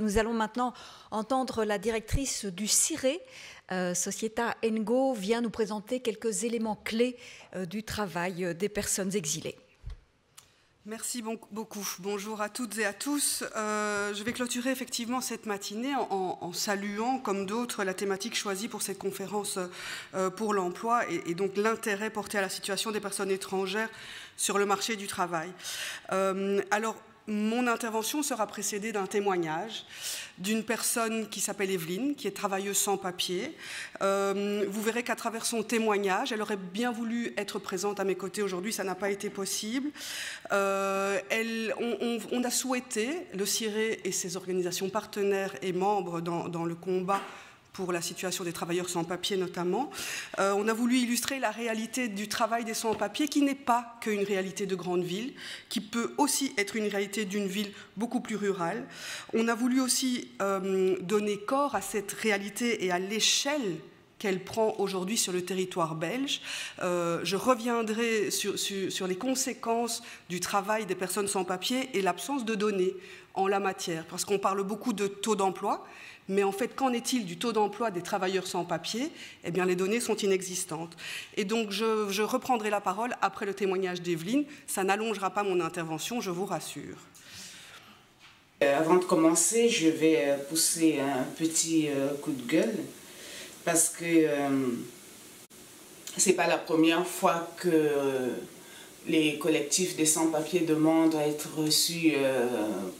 Nous allons maintenant entendre la directrice du CIRE, Società Ngo, vient nous présenter quelques éléments clés du travail des personnes exilées. Merci beaucoup. Bonjour à toutes et à tous. Je vais clôturer effectivement cette matinée en saluant, comme d'autres, la thématique choisie pour cette conférence pour l'emploi et donc l'intérêt porté à la situation des personnes étrangères sur le marché du travail. Alors, mon intervention sera précédée d'un témoignage d'une personne qui s'appelle Evelyne, qui est travailleuse sans papier. Vous verrez qu'à travers son témoignage, elle aurait bien voulu être présente à mes côtés aujourd'hui, ça n'a pas été possible. On a souhaité, le CIRE et ses organisations partenaires et membres dans le combat pour la situation des travailleurs sans-papiers notamment. On a voulu illustrer la réalité du travail des sans-papiers qui n'est pas qu'une réalité de grande ville, qui peut aussi être une réalité d'une ville beaucoup plus rurale. On a voulu aussi donner corps à cette réalité et à l'échelle qu'elle prend aujourd'hui sur le territoire belge. Je reviendrai sur les conséquences du travail des personnes sans-papiers et l'absence de données en la matière, parce qu'on parle beaucoup de taux d'emploi, mais en fait, qu'en est-il du taux d'emploi des travailleurs sans papier? Eh bien, les données sont inexistantes. Et donc, je reprendrai la parole après le témoignage d'Evelyne. Ça n'allongera pas mon intervention, je vous rassure. Avant de commencer, je vais pousser un petit coup de gueule, parce que c'est pas la première fois que les collectifs des sans-papiers demandent à être reçus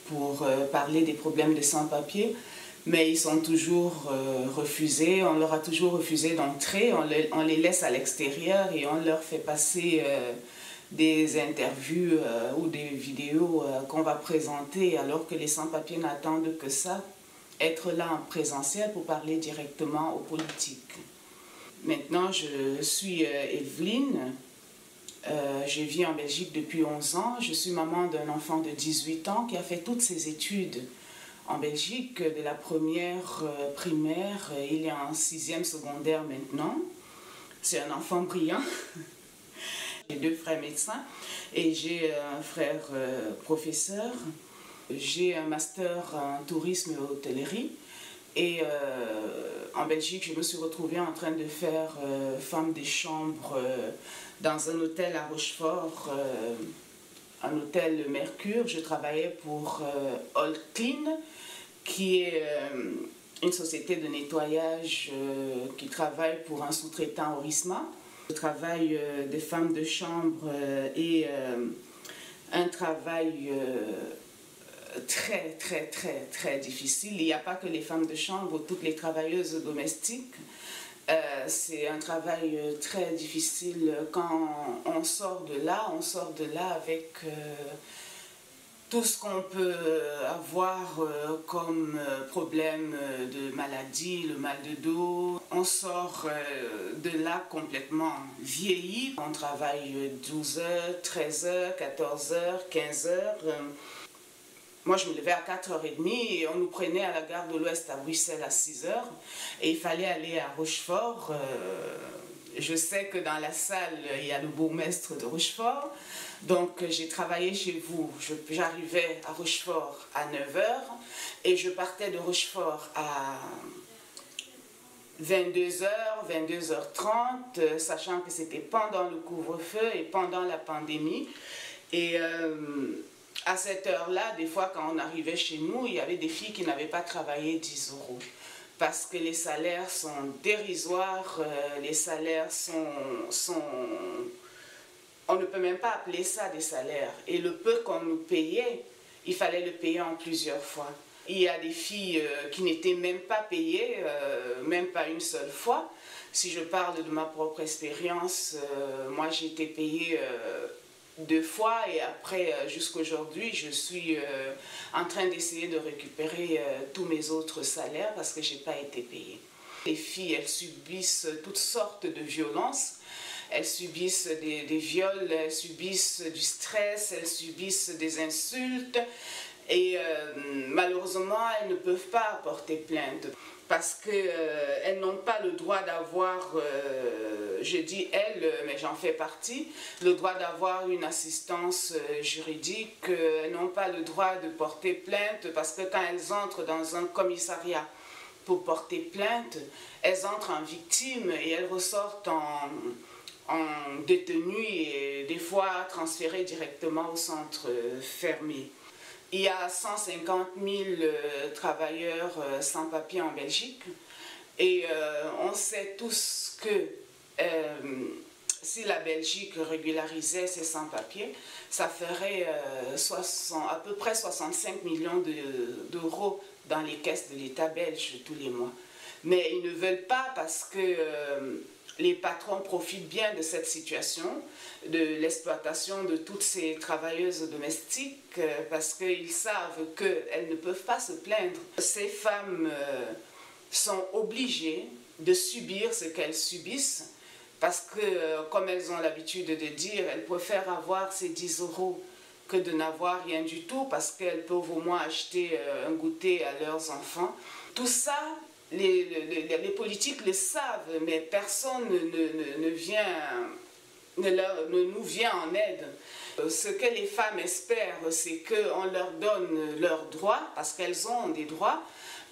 pour parler des problèmes des sans-papiers. Mais ils sont toujours refusés, on leur a toujours refusé d'entrer, on les laisse à l'extérieur et on leur fait passer des interviews ou des vidéos qu'on va présenter alors que les sans-papiers n'attendent que ça, être là en présentiel pour parler directement aux politiques. Maintenant, je suis Evelyne, je vis en Belgique depuis 11 ans, je suis maman d'un enfant de 18 ans qui a fait toutes ses études en Belgique, de la première primaire, il est en 6e secondaire maintenant. C'est un enfant brillant. J'ai 2 frères médecins et j'ai un frère professeur. J'ai un master en tourisme et hôtellerie. Et en Belgique, je me suis retrouvée en train de faire femme des chambres dans un hôtel à Rochefort, un hôtel Mercure. Je travaillais pour All Clean, qui est une société de nettoyage qui travaille pour un sous-traitant Orisma. Le travail des femmes de chambre est un travail très difficile. Il n'y a pas que les femmes de chambre, toutes les travailleuses domestiques. C'est un travail très difficile. Quand on sort de là avec tout ce qu'on peut avoir comme problème de maladie, le mal de dos. On sort de là complètement vieilli. On travaille 12 heures, 13 heures, 14 heures, 15 heures. Moi, je me levais à 4h30 et on nous prenait à la gare de l'Ouest à Bruxelles à 6h. Et il fallait aller à Rochefort. Je sais que dans la salle, il y a le bourgmestre de Rochefort. Donc, j'ai travaillé chez vous. J'arrivais à Rochefort à 9h et je partais de Rochefort à 22h, 22h30, sachant que c'était pendant le couvre-feu et pendant la pandémie. Et à cette heure-là, des fois, quand on arrivait chez nous, il y avait des filles qui n'avaient pas travaillé 10 euros. Parce que les salaires sont dérisoires, les salaires sont... On ne peut même pas appeler ça des salaires. Et le peu qu'on nous payait, il fallait le payer en plusieurs fois. Il y a des filles qui n'étaient même pas payées, même pas une seule fois. Si je parle de ma propre expérience, moi j'ai été payée 2 fois et après, jusqu'à aujourd'hui, je suis en train d'essayer de récupérer tous mes autres salaires parce que je n'ai pas été payée. Les filles, elles subissent toutes sortes de violences. Elles subissent des viols, elles subissent du stress, elles subissent des insultes. Et malheureusement, elles ne peuvent pas porter plainte parce qu'elles n'ont pas le droit d'avoir, je dis elles, mais j'en fais partie, le droit d'avoir une assistance juridique. Elles n'ont pas le droit de porter plainte parce que quand elles entrent dans un commissariat pour porter plainte, elles entrent en victime et elles ressortent en détenues et des fois transférées directement au centre fermé. Il y a 150 000 travailleurs sans papier en Belgique et on sait tous que si la Belgique régularisait ses sans-papiers, ça ferait à peu près 65 millions d'euros dans les caisses de l'État belge tous les mois. Mais ils ne veulent pas parce que les patrons profitent bien de cette situation, de l'exploitation de toutes ces travailleuses domestiques, parce qu'ils savent qu'elles ne peuvent pas se plaindre. Ces femmes sont obligées de subir ce qu'elles subissent, parce que, comme elles ont l'habitude de dire, elles préfèrent avoir ces 10 euros que de n'avoir rien du tout, parce qu'elles peuvent au moins acheter un goûter à leurs enfants. Tout ça, les politiques le savent, mais personne ne nous vient en aide. Ce que les femmes espèrent, c'est qu'on leur donne leurs droits, parce qu'elles ont des droits.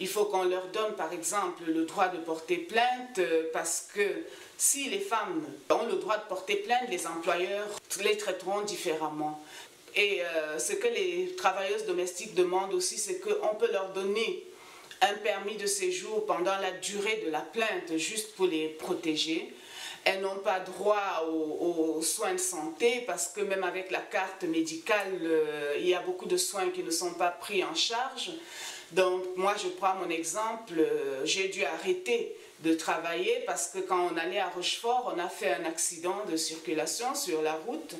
Il faut qu'on leur donne, par exemple, le droit de porter plainte, parce que si les femmes ont le droit de porter plainte, les employeurs les traiteront différemment. Et ce que les travailleuses domestiques demandent aussi, c'est qu'on peut leur donner un permis de séjour pendant la durée de la plainte, juste pour les protéger. Elles n'ont pas droit aux soins de santé parce que même avec la carte médicale, il y a beaucoup de soins qui ne sont pas pris en charge. Donc moi, je prends mon exemple, j'ai dû arrêter de travailler parce que quand on allait à Rochefort, on a fait un accident de circulation sur la route.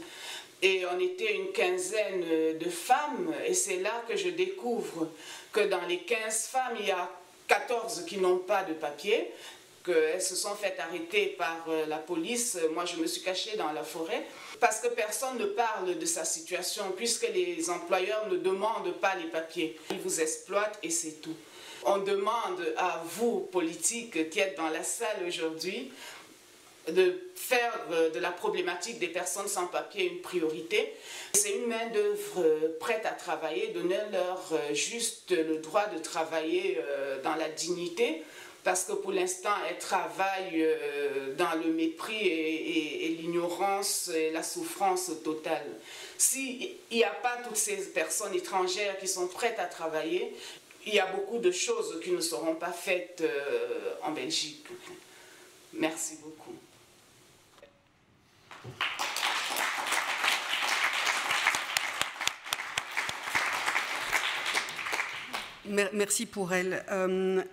Et on était une quinzaine de femmes et c'est là que je découvre que dans les 15 femmes, il y a 14 qui n'ont pas de papier, qu'elles se sont fait arrêter par la police. Moi, je me suis cachée dans la forêt parce que personne ne parle de sa situation puisque les employeurs ne demandent pas les papiers. Ils vous exploitent et c'est tout. On demande à vous, politiques, qui êtes dans la salle aujourd'hui, de faire de la problématique des personnes sans papier une priorité. C'est une main-d'œuvre prête à travailler, donner-leur juste le droit de travailler dans la dignité, parce que pour l'instant, elles travaillent dans le mépris et l'ignorance et la souffrance totale. S'il n'y a pas toutes ces personnes étrangères qui sont prêtes à travailler, il y a beaucoup de choses qui ne seront pas faites en Belgique. Merci beaucoup. Merci pour elle.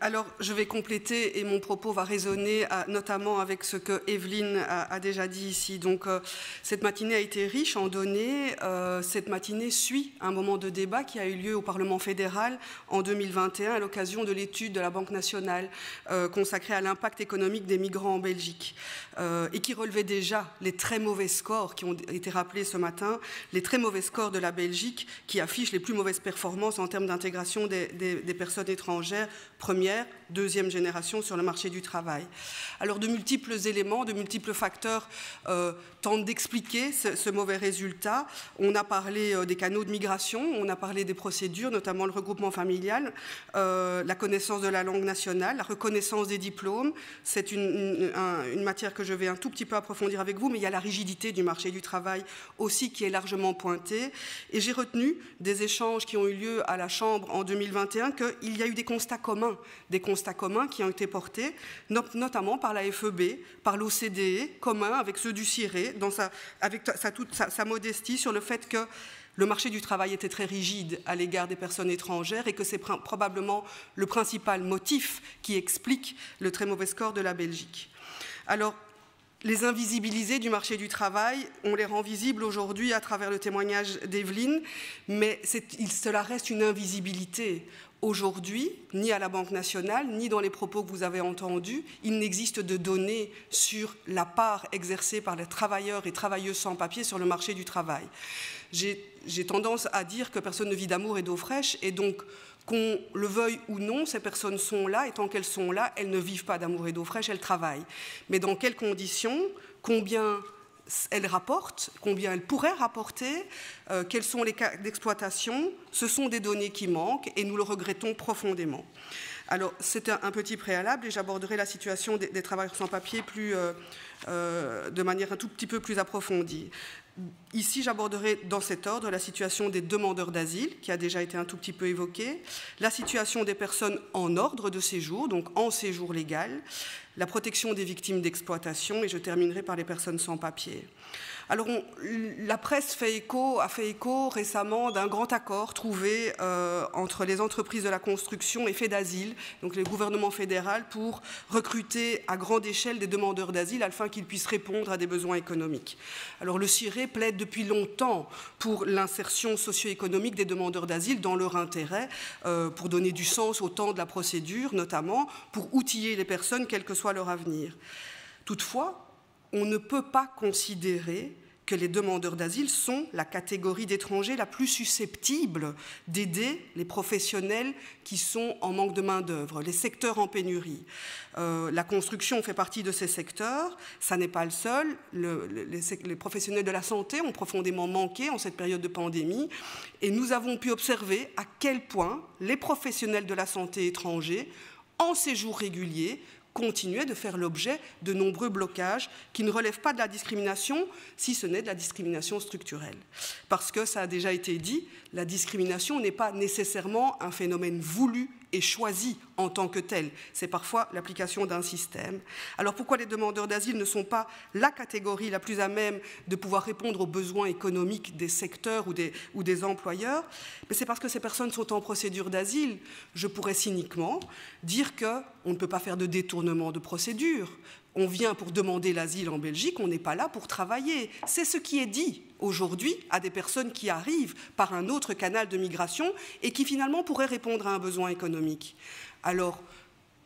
Alors, je vais compléter et mon propos va résonner notamment avec ce que Evelyne a déjà dit ici. Donc, cette matinée a été riche en données. Cette matinée suit un moment de débat qui a eu lieu au Parlement fédéral en 2021 à l'occasion de l'étude de la Banque nationale consacrée à l'impact économique des migrants en Belgique et qui relevait déjà les très mauvais scores qui ont été rappelés ce matin, les très mauvais scores de la Belgique qui affichent les plus mauvaises performances en termes d'intégration des personnes étrangères, première, deuxième génération sur le marché du travail. Alors de multiples éléments, de multiples facteurs tentent d'expliquer ce mauvais résultat. On a parlé des canaux de migration, on a parlé des procédures, notamment le regroupement familial, la connaissance de la langue nationale, la reconnaissance des diplômes. C'est une matière que je vais un tout petit peu approfondir avec vous, mais il y a la rigidité du marché du travail aussi qui est largement pointée. Et j'ai retenu des échanges qui ont eu lieu à la Chambre en 2021 qu'il y a eu des constats communs qui ont été portés, notamment par la FEB, par l'OCDE, communs avec ceux du CIRE, avec toute sa modestie sur le fait que le marché du travail était très rigide à l'égard des personnes étrangères et que c'est probablement le principal motif qui explique le très mauvais score de la Belgique. Alors, les invisibilisés du marché du travail, on les rend visibles aujourd'hui à travers le témoignage d'Evelyne, mais cela reste une invisibilité. Aujourd'hui, ni à la Banque nationale, ni dans les propos que vous avez entendus, il n'existe de données sur la part exercée par les travailleurs et travailleuses sans papier sur le marché du travail. j'ai tendance à dire que personne ne vit d'amour et d'eau fraîche, et donc qu'on le veuille ou non, ces personnes sont là, et tant qu'elles sont là, elles ne vivent pas d'amour et d'eau fraîche, elles travaillent. Mais dans quelles conditions, combien elles rapportent, combien elles pourraient rapporter, quels sont les cas d'exploitation, ce sont des données qui manquent, et nous le regrettons profondément. Alors, c'est un petit préalable, et j'aborderai la situation des travailleurs sans papier de manière un tout petit peu plus approfondie. Ici, j'aborderai dans cet ordre la situation des demandeurs d'asile, qui a déjà été un tout petit peu évoquée, la situation des personnes en ordre de séjour, donc en séjour légal, la protection des victimes d'exploitation, et je terminerai par les personnes sans papier. Alors, la presse a fait écho récemment d'un grand accord trouvé entre les entreprises de la construction et FEDASIL, donc le gouvernement fédéral, pour recruter à grande échelle des demandeurs d'asile afin qu'ils puissent répondre à des besoins économiques. Alors, le CIRE plaide depuis longtemps pour l'insertion socio-économique des demandeurs d'asile dans leur intérêt, pour donner du sens au temps de la procédure, notamment pour outiller les personnes, quel que soit leur avenir. Toutefois, on ne peut pas considérer que les demandeurs d'asile sont la catégorie d'étrangers la plus susceptible d'aider les professionnels qui sont en manque de main-d'œuvre, les secteurs en pénurie. La construction fait partie de ces secteurs, ça n'est pas le seul. Les professionnels de la santé ont profondément manqué en cette période de pandémie, et nous avons pu observer à quel point les professionnels de la santé étrangers, en séjour régulier, continuait de faire l'objet de nombreux blocages qui ne relèvent pas de la discrimination, si ce n'est de la discrimination structurelle. Parce que, ça a déjà été dit, la discrimination n'est pas nécessairement un phénomène voulu et choisi en tant que tel. C'est parfois l'application d'un système. Alors pourquoi les demandeurs d'asile ne sont pas la catégorie la plus à même de pouvoir répondre aux besoins économiques des secteurs ou des employeurs? Mais c'est parce que ces personnes sont en procédure d'asile. Je pourrais cyniquement dire qu'on ne peut pas faire de détournement de procédure. On vient pour demander l'asile en Belgique, on n'est pas là pour travailler. C'est ce qui est dit aujourd'hui à des personnes qui arrivent par un autre canal de migration et qui finalement pourraient répondre à un besoin économique. Alors,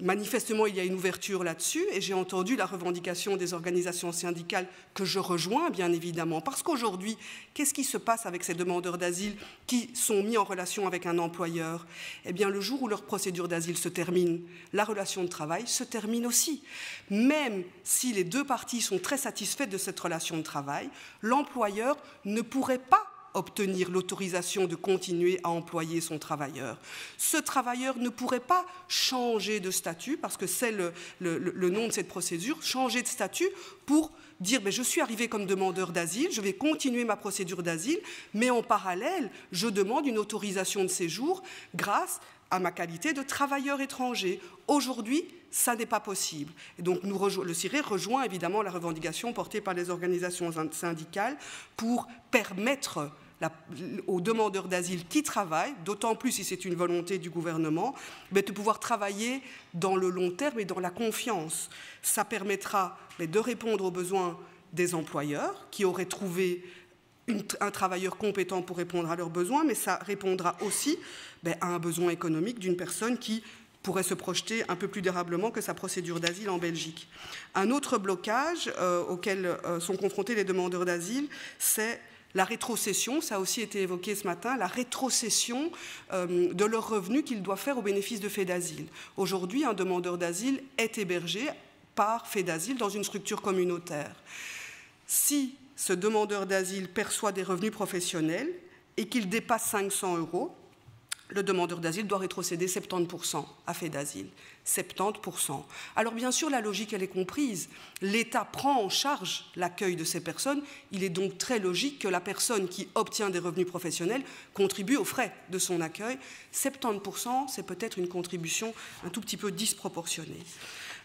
manifestement, il y a une ouverture là-dessus, et j'ai entendu la revendication des organisations syndicales que je rejoins, bien évidemment, parce qu'aujourd'hui, qu'est-ce qui se passe avec ces demandeurs d'asile qui sont mis en relation avec un employeur? Eh bien, le jour où leur procédure d'asile se termine, la relation de travail se termine aussi. Même si les deux parties sont très satisfaites de cette relation de travail, l'employeur ne pourrait pas obtenir l'autorisation de continuer à employer son travailleur. Ce travailleur ne pourrait pas changer de statut, parce que c'est le nom de cette procédure, changer de statut pour dire « je suis arrivé comme demandeur d'asile, je vais continuer ma procédure d'asile, mais en parallèle, je demande une autorisation de séjour grâce à ma qualité de travailleur étranger. » Aujourd'hui, ça n'est pas possible. Et donc, le CIRE rejoint évidemment la revendication portée par les organisations syndicales pour permettre aux demandeurs d'asile qui travaillent, d'autant plus si c'est une volonté du gouvernement, de pouvoir travailler dans le long terme et dans la confiance. Ça permettra de répondre aux besoins des employeurs qui auraient trouvé un travailleur compétent pour répondre à leurs besoins, mais ça répondra aussi à un besoin économique d'une personne qui pourrait se projeter un peu plus durablement que sa procédure d'asile en Belgique. Un autre blocage auquel sont confrontés les demandeurs d'asile, c'est la rétrocession, ça a aussi été évoqué ce matin, la rétrocession de leurs revenus qu'ils doivent faire au bénéfice de FEDASIL. Aujourd'hui, un demandeur d'asile est hébergé par FEDASIL dans une structure communautaire. Si ce demandeur d'asile perçoit des revenus professionnels et qu'il dépasse 500 €, le demandeur d'asile doit rétrocéder 70% à FEDASIL. 70%. Alors bien sûr, la logique, elle est comprise. L'État prend en charge l'accueil de ces personnes. Il est donc très logique que la personne qui obtient des revenus professionnels contribue aux frais de son accueil. 70%, c'est peut-être une contribution un tout petit peu disproportionnée.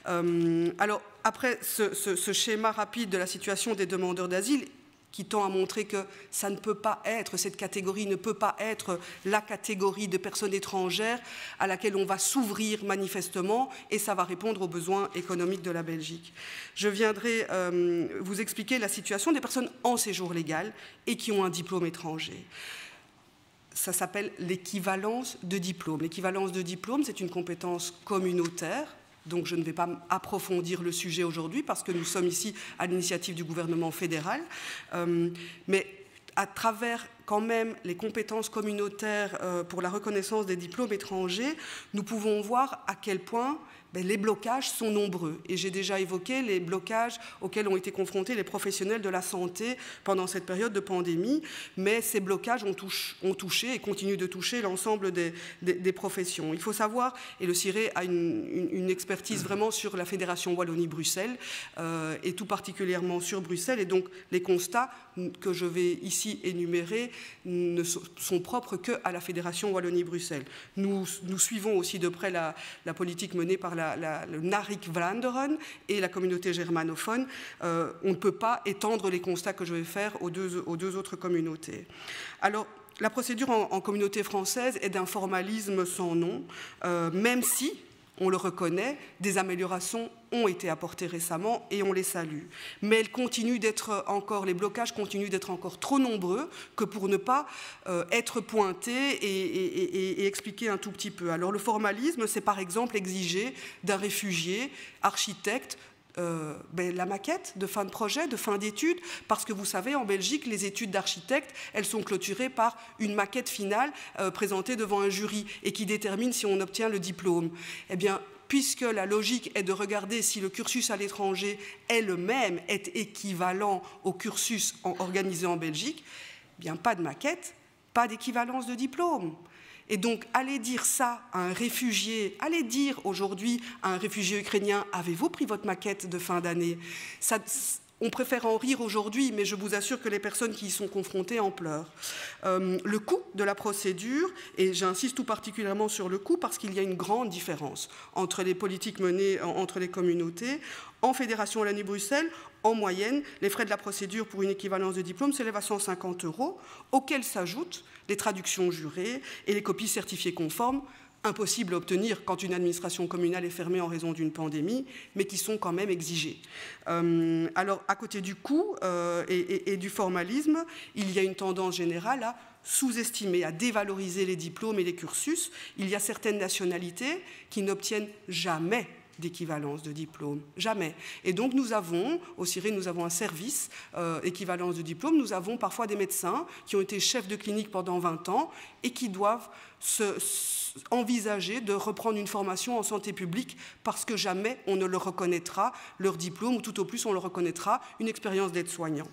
Alors, après ce schéma rapide de la situation des demandeurs d'asile, qui tend à montrer que ça ne peut pas être, cette catégorie ne peut pas être la catégorie de personnes étrangères à laquelle on va s'ouvrir manifestement, et ça va répondre aux besoins économiques de la Belgique. Je viendrai vous expliquer la situation des personnes en séjour légal et qui ont un diplôme étranger. Ça s'appelle l'équivalence de diplôme. L'équivalence de diplôme, c'est une compétence communautaire. Donc je ne vais pas approfondir le sujet aujourd'hui parce que nous sommes ici à l'initiative du gouvernement fédéral. Mais à travers quand même les compétences communautaires pour la reconnaissance des diplômes étrangers, nous pouvons voir à quel point les blocages sont nombreux. Et j'ai déjà évoqué les blocages auxquels ont été confrontés les professionnels de la santé pendant cette période de pandémie, mais ces blocages ont touché et continuent de toucher l'ensemble des professions. Il faut savoir, et le CIRE a une expertise vraiment sur la Fédération Wallonie-Bruxelles, et tout particulièrement sur Bruxelles, et donc les constats que je vais ici énumérer ne sont propres qu'à la Fédération Wallonie-Bruxelles. Nous suivons aussi de près la politique menée par le NARIC Vlaanderen et la communauté germanophone. On ne peut pas étendre les constats que je vais faire aux deux autres communautés. Alors, la procédure en communauté française est d'un formalisme sans nom, même si, on le reconnaît, des améliorations ont été apportées récemment et on les salue. Mais les blocages continuent d'être encore trop nombreux que pour ne pas être pointés et expliquer un tout petit peu. Alors le formalisme, c'est par exemple exiger d'un réfugié, architecte, la maquette de fin de projet, de fin d'études, parce que vous savez, en Belgique, les études d'architecte, elles sont clôturées par une maquette finale présentée devant un jury et qui détermine si on obtient le diplôme. Eh bien, puisque la logique est de regarder si le cursus à l'étranger est le même, est équivalent au cursus organisé en Belgique, eh bien, pas de maquette, pas d'équivalence de diplôme. Et donc, allez dire ça à un réfugié, allez dire aujourd'hui à un réfugié ukrainien, avez-vous pris votre maquette de fin d'année ? On préfère en rire aujourd'hui, mais je vous assure que les personnes qui y sont confrontées en pleurent. Le coût de la procédure, et j'insiste tout particulièrement sur le coût parce qu'il y a une grande différence entre les politiques menées entre les communautés. En Fédération Wallonie-Bruxelles, en moyenne, les frais de la procédure pour une équivalence de diplôme s'élèvent à 150 €, auxquels s'ajoutent les traductions jurées et les copies certifiées conformes, impossibles à obtenir quand une administration communale est fermée en raison d'une pandémie, mais qui sont quand même exigées. Alors, à côté du coût et du formalisme, il y a une tendance générale à sous-estimer, à dévaloriser les diplômes et les cursus. Il y a certaines nationalités qui n'obtiennent jamais d'équivalence de diplôme, jamais. Et donc nous avons, au CIRE, nous avons un service équivalence de diplôme, nous avons parfois des médecins qui ont été chefs de clinique pendant 20 ans et qui doivent envisager de reprendre une formation en santé publique parce que jamais on ne leur reconnaîtra leur diplôme ou tout au plus on leur reconnaîtra une expérience d'aide-soignant.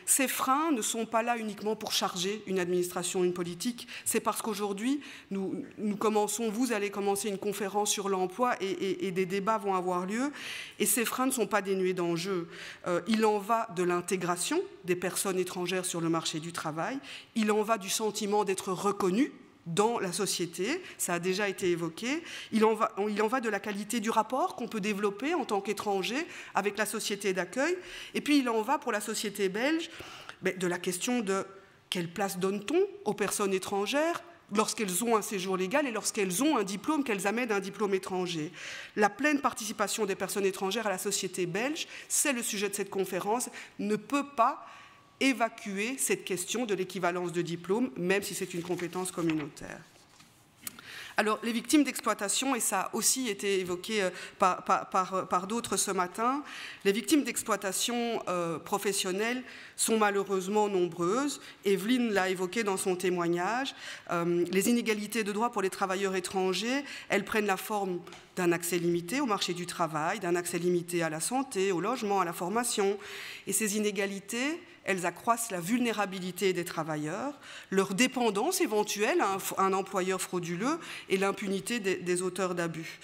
Ces freins ne sont pas là uniquement pour charger une administration, une politique, c'est parce qu'aujourd'hui nous commençons, vous allez commencer une conférence sur l'emploi et des débats vont avoir lieu et ces freins ne sont pas dénués d'enjeux. Il en va de l'intégration des personnes étrangères sur le marché du travail, il en va du sentiment d'être reconnu dans la société, ça a déjà été évoqué, il en va de la qualité du rapport qu'on peut développer en tant qu'étranger avec la société d'accueil, et puis il en va pour la société belge de la question de quelle place donne-t-on aux personnes étrangères lorsqu'elles ont un séjour légal et lorsqu'elles ont un diplôme, qu'elles amènent un diplôme étranger. La pleine participation des personnes étrangères à la société belge, c'est le sujet de cette conférence, ne peut pas évacuer cette question de l'équivalence de diplôme, même si c'est une compétence communautaire. Alors, les victimes d'exploitation, et ça a aussi été évoqué par d'autres ce matin, les victimes d'exploitation professionnelle sont malheureusement nombreuses. Evelyne l'a évoqué dans son témoignage. Les inégalités de droits pour les travailleurs étrangers, elles prennent la forme d'un accès limité au marché du travail, d'un accès limité à la santé, au logement, à la formation. Et ces inégalités, elles accroissent la vulnérabilité des travailleurs, leur dépendance éventuelle à un employeur frauduleux et l'impunité des auteurs d'abus.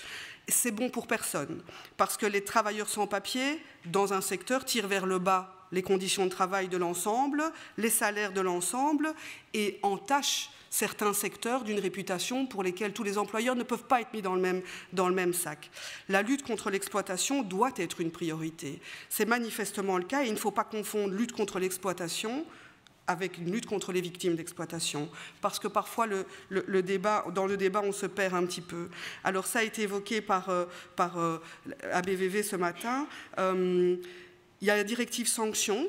C'est bon pour personne, parce que les travailleurs sans papier, dans un secteur, tirent vers le bas les conditions de travail de l'ensemble, les salaires de l'ensemble, et entachent certains secteurs d'une réputation pour lesquels tous les employeurs ne peuvent pas être mis dans le même sac. La lutte contre l'exploitation doit être une priorité. C'est manifestement le cas et il ne faut pas confondre lutte contre l'exploitation avec une lutte contre les victimes d'exploitation, parce que parfois dans le débat on se perd un petit peu. Alors ça a été évoqué par ABVV ce matin. Il y a la directive sanctions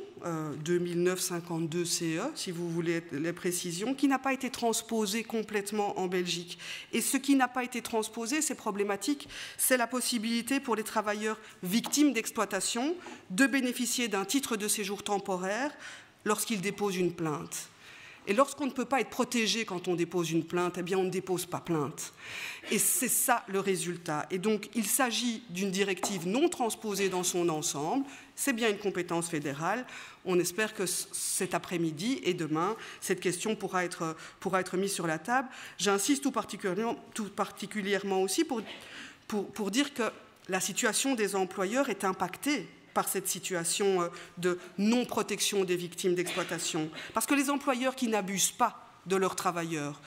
2009-52-CE, si vous voulez les précisions, qui n'a pas été transposée complètement en Belgique. Et ce qui n'a pas été transposé, c'est problématique, c'est la possibilité pour les travailleurs victimes d'exploitation de bénéficier d'un titre de séjour temporaire lorsqu'ils déposent une plainte. Et lorsqu'on ne peut pas être protégé quand on dépose une plainte, eh bien on ne dépose pas plainte. Et c'est ça le résultat. Et donc il s'agit d'une directive non transposée dans son ensemble. C'est bien une compétence fédérale. On espère que cet après-midi et demain, cette question pourra être mise sur la table. J'insiste tout particulièrement aussi pour dire que la situation des employeurs est impactée par cette situation de non-protection des victimes d'exploitation. Parce que les employeurs qui n'abusent pas de leurs travailleurs,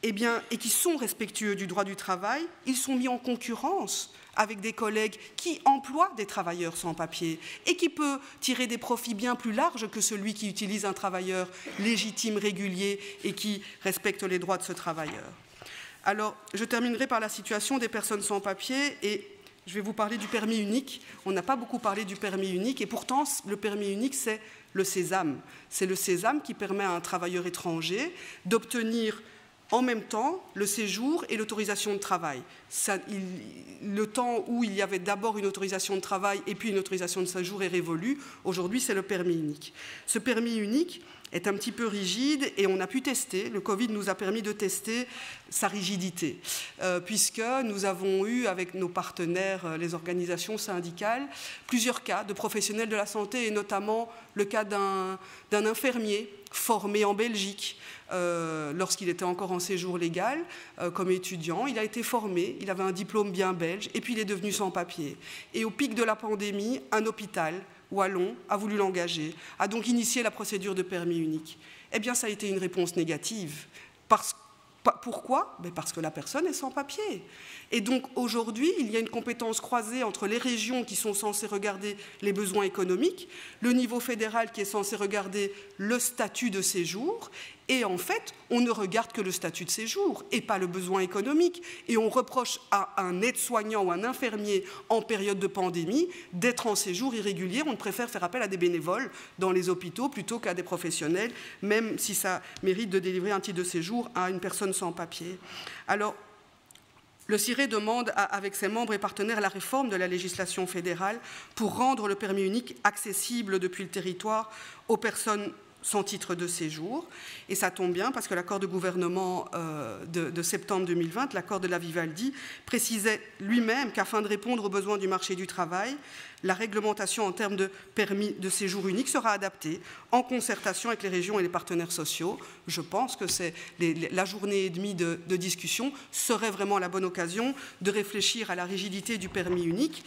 et qui sont respectueux du droit du travail, ils sont mis en concurrence avec des collègues qui emploient des travailleurs sans papier et qui peut tirer des profits bien plus larges que celui qui utilise un travailleur légitime, régulier et qui respecte les droits de ce travailleur. Alors, je terminerai par la situation des personnes sans papier et je vais vous parler du permis unique. On n'a pas beaucoup parlé du permis unique et pourtant, le permis unique, c'est le sésame. C'est le sésame qui permet à un travailleur étranger d'obtenir en même temps le séjour et l'autorisation de travail. Le temps où il y avait d'abord une autorisation de travail et puis une autorisation de séjour est révolu. Aujourd'hui, c'est le permis unique. Ce permis unique est un petit peu rigide et on a pu tester, le Covid nous a permis de tester sa rigidité, puisque nous avons eu avec nos partenaires, les organisations syndicales, plusieurs cas de professionnels de la santé et notamment le cas d'un infirmier formé en Belgique lorsqu'il était encore en séjour légal comme étudiant. Il a été formé, il avait un diplôme bien belge et puis il est devenu sans papier. Et au pic de la pandémie, un hôpital wallon a voulu l'engager, a donc initié la procédure de permis unique. Eh bien, ça a été une réponse négative. Pourquoi ? Parce que la personne est sans papier. Et donc, aujourd'hui, il y a une compétence croisée entre les régions qui sont censées regarder les besoins économiques, le niveau fédéral qui est censé regarder le statut de séjour, et en fait, on ne regarde que le statut de séjour et pas le besoin économique. Et on reproche à un aide-soignant ou un infirmier en période de pandémie d'être en séjour irrégulier. On préfère faire appel à des bénévoles dans les hôpitaux plutôt qu'à des professionnels, même si ça mérite de délivrer un titre de séjour à une personne sans papier. Alors, le CIRE demande avec ses membres et partenaires la réforme de la législation fédérale pour rendre le permis unique accessible depuis le territoire aux personnes sans titre de séjour. Et ça tombe bien parce que l'accord de gouvernement de septembre 2020, l'accord de la Vivaldi, précisait lui-même qu'afin de répondre aux besoins du marché du travail, la réglementation en termes de permis de séjour unique sera adaptée en concertation avec les régions et les partenaires sociaux. Je pense que la journée et demie de discussion serait vraiment la bonne occasion de réfléchir à la rigidité du permis unique.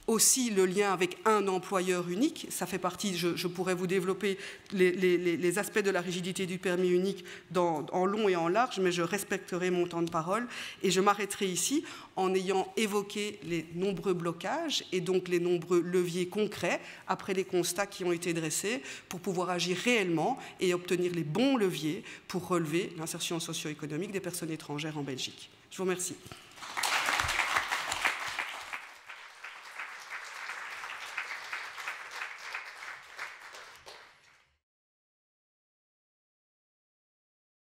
Aussi le lien avec un employeur unique, ça fait partie, je pourrais vous développer les aspects de la rigidité du permis unique en long et en large, mais je respecterai mon temps de parole et je m'arrêterai ici en ayant évoqué les nombreux blocages et donc les nombreux leviers concrets après les constats qui ont été dressés pour pouvoir agir réellement et obtenir les bons leviers pour relever l'insertion socio-économique des personnes étrangères en Belgique. Je vous remercie.